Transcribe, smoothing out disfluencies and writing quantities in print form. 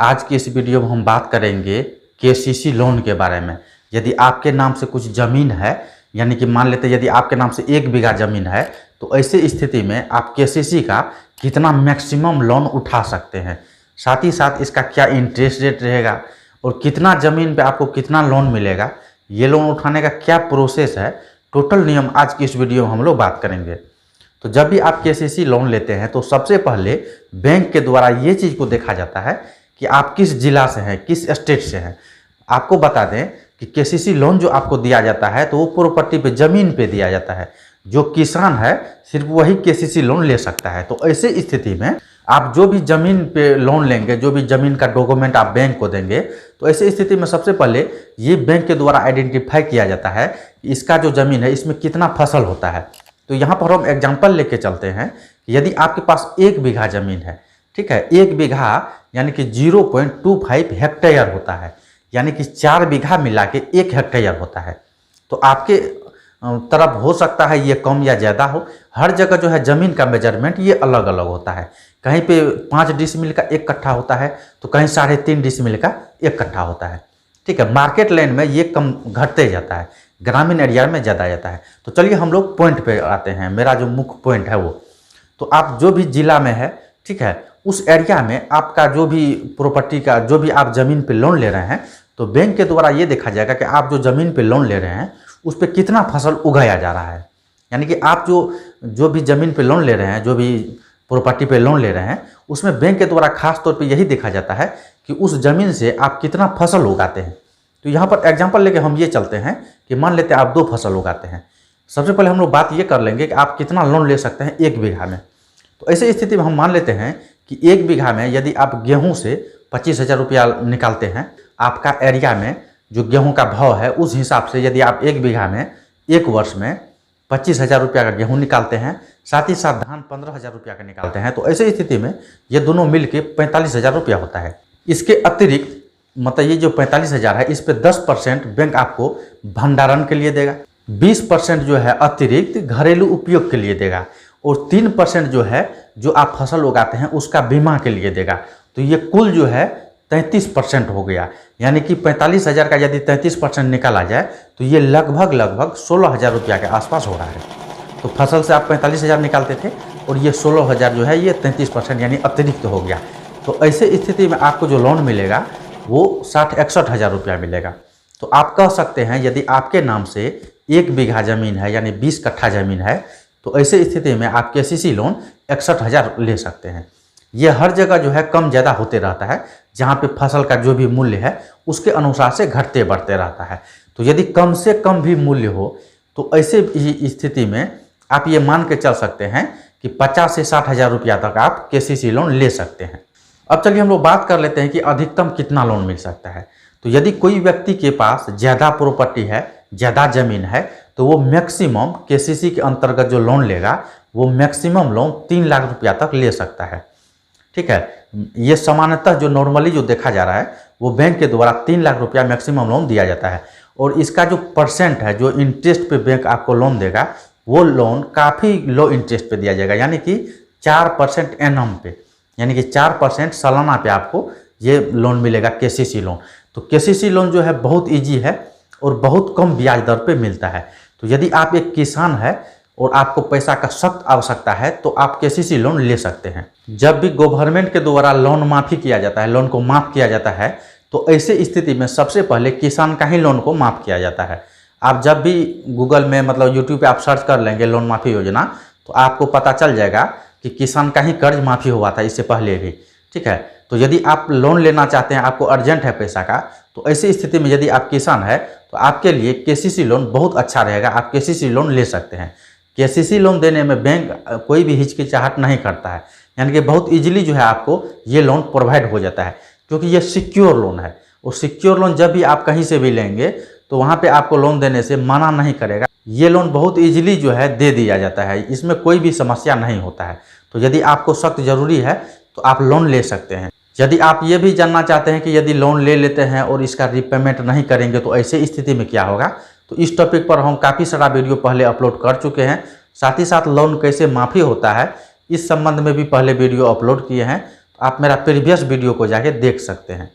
आज की इस वीडियो में हम बात करेंगे केसीसी लोन के बारे में। यदि आपके नाम से कुछ ज़मीन है, यानी कि मान लेते हैं यदि आपके नाम से 1 बीघा ज़मीन है, तो ऐसे स्थिति में आप केसीसी का कितना मैक्सिमम लोन उठा सकते हैं, साथ ही साथ इसका क्या इंटरेस्ट रेट रहेगा और कितना ज़मीन पे आपको कितना लोन मिलेगा, ये लोन उठाने का क्या प्रोसेस है, टोटल नियम आज की इस वीडियो में हम लोग बात करेंगे। तो जब भी आप केसीसी लोन लेते हैं तो सबसे पहले बैंक के द्वारा ये चीज़ को देखा जाता है कि आप किस जिला से हैं, किस स्टेट से हैं। आपको बता दें कि केसीसी लोन जो आपको दिया जाता है तो वो प्रॉपर्टी पे ज़मीन पे दिया जाता है। जो किसान है सिर्फ वही केसीसी लोन ले सकता है। तो ऐसे स्थिति में आप जो भी ज़मीन पे लोन लेंगे, जो भी ज़मीन का डॉक्यूमेंट आप बैंक को देंगे, तो ऐसे स्थिति में सबसे पहले ये बैंक के द्वारा आइडेंटिफाई किया जाता है कि इसका जो ज़मीन है इसमें कितना फसल होता है। तो यहाँ पर हम एग्जाम्पल लेके चलते हैं कि यदि आपके पास 1 बीघा ज़मीन है, ठीक है, 1 बीघा यानी कि 0.25 हेक्टेयर होता है, यानी कि 4 बीघा मिला के 1 हेक्टेयर होता है। तो आपके तरफ हो सकता है ये कम या ज़्यादा हो, हर जगह जो है ज़मीन का मेजरमेंट ये अलग अलग होता है। कहीं पे 5 डिसमिल का 1 कट्ठा होता है तो कहीं 3.5 डिसमिल का 1 कट्ठा होता है, ठीक है। मार्केट लाइन में ये कम घटते जाता है, ग्रामीण एरिया में ज़्यादा जाता है। तो चलिए हम लोग पॉइंट पे आते हैं, मेरा जो मुख्य पॉइंट है वो, तो आप जो भी जिला में है, ठीक है, उस एरिया में आपका जो भी प्रॉपर्टी का जो भी आप ज़मीन पे लोन ले रहे हैं, तो बैंक के द्वारा ये देखा जाएगा कि आप जो ज़मीन पे लोन ले रहे हैं उस पर कितना फसल उगाया जा रहा है। यानी कि आप जो भी ज़मीन पे लोन ले रहे हैं, जो भी प्रॉपर्टी पे लोन ले रहे हैं, उसमें बैंक के द्वारा खास तौर पे यही देखा जाता है कि उस ज़मीन से आप कितना फसल उगाते हैं। तो यहाँ पर एग्जाम्पल लेके हम ये चलते हैं कि मान लेते हैं आप 2 फसल उगाते हैं। सबसे पहले हम लोग बात ये कर लेंगे कि आप कितना लोन ले सकते हैं 1 बीघा में। तो ऐसे स्थिति में हम मान लेते हैं कि 1 बीघा में यदि आप गेहूँ से 25,000 रुपया निकालते हैं, आपका एरिया में जो गेहूँ का भाव है उस हिसाब से यदि आप 1 बीघा में 1 वर्ष में 25,000 रुपया का गेहूँ निकालते हैं, साथ ही साथ धान 15,000 रुपया का निकालते हैं, तो ऐसे स्थिति में ये दोनों मिल के 45,000 रुपया होता है। इसके अतिरिक्त मतलब ये जो 45,000 है इस पे 10% बैंक आपको भंडारण के लिए देगा, 20% जो है अतिरिक्त घरेलू उपयोग के लिए देगा और 3% जो है जो आप फसल उगाते हैं उसका बीमा के लिए देगा। तो ये कुल जो है 33% हो गया। यानी कि 45,000 का यदि 33% निकाला जाए तो ये लगभग 16,000 रुपया के आसपास हो रहा है। तो फसल से आप 45,000 निकालते थे और ये 16,000 जो है ये 33% यानी अतिरिक्त हो गया। तो ऐसे स्थिति में आपको जो लोन मिलेगा वो 60-61,000 रुपया मिलेगा। तो आप कह सकते हैं यदि आपके नाम से 1 बीघा ज़मीन है यानी 20 कट्ठा ज़मीन है, तो ऐसे स्थिति में आप केसीसी लोन 61,000 ले सकते हैं। ये हर जगह जो है कम ज़्यादा होते रहता है, जहाँ पे फसल का जो भी मूल्य है उसके अनुसार से घटते बढ़ते रहता है। तो यदि कम से कम भी मूल्य हो तो ऐसे स्थिति में आप ये मान के चल सकते हैं कि 50 से 60,000 रुपया तक आप केसीसी लोन ले सकते हैं। अब चलिए हम लोग बात कर लेते हैं कि अधिकतम कितना लोन मिल सकता है। तो यदि कोई व्यक्ति के पास ज़्यादा प्रॉपर्टी है, ज़्यादा ज़मीन है, तो वो मैक्सिमम केसीसी के अंतर्गत जो लोन लेगा वो मैक्सिमम लोन 3 लाख रुपया तक ले सकता है, ठीक है। ये सामान्यतः जो नॉर्मली जो देखा जा रहा है वो बैंक के द्वारा 3 लाख रुपया मैक्सिमम लोन दिया जाता है और इसका जो परसेंट है, जो इंटरेस्ट पे बैंक आपको लोन देगा, वो लोन काफ़ी लो इंटरेस्ट पे दिया जाएगा, यानी कि 4% एनम पे, यानी कि 4% सालाना पे आपको ये लोन मिलेगा केसीसी लोन। तो केसीसी लोन जो है बहुत ईजी है और बहुत कम ब्याज दर पे मिलता है। तो यदि आप एक किसान है और आपको पैसा का सख्त आवश्यकता है तो आप केसीसी लोन ले सकते हैं। जब भी गवर्नमेंट के द्वारा लोन माफ़ी किया जाता है, लोन को माफ़ किया जाता है, तो ऐसे स्थिति में सबसे पहले किसान का ही लोन को माफ़ किया जाता है। आप जब भी गूगल में मतलब यूट्यूब पे आप सर्च कर लेंगे लोन माफ़ी योजना, तो आपको पता चल जाएगा कि किसान का ही कर्ज माफ़ी हुआ था इससे पहले भी, ठीक है। तो यदि आप लोन लेना चाहते हैं, आपको अर्जेंट है पैसा का, तो ऐसी स्थिति में यदि आप किसान है तो आपके लिए केसीसी लोन बहुत अच्छा रहेगा, आप केसीसी लोन ले सकते हैं। केसीसी लोन देने में बैंक कोई भी हिचकिचाहट नहीं करता है, यानी कि बहुत ईजिली जो है आपको ये लोन प्रोवाइड हो जाता है, क्योंकि ये सिक्योर लोन है। और सिक्योर लोन जब भी आप कहीं से भी लेंगे तो वहाँ पे आपको लोन देने से मना नहीं करेगा। ये लोन बहुत ईजिली जो है दे दिया जाता है, इसमें कोई भी समस्या नहीं होता है। तो यदि आपको सख्त ज़रूरी है तो आप लोन ले सकते हैं। यदि आप ये भी जानना चाहते हैं कि यदि लोन ले लेते हैं और इसका रीपेमेंट नहीं करेंगे तो ऐसे स्थिति में क्या होगा, तो इस टॉपिक पर हम काफ़ी सारा वीडियो पहले अपलोड कर चुके हैं। साथ ही साथ लोन कैसे माफ़ी होता है इस संबंध में भी पहले वीडियो अपलोड किए हैं। आप मेरा प्रीवियस वीडियो को जाके देख सकते हैं।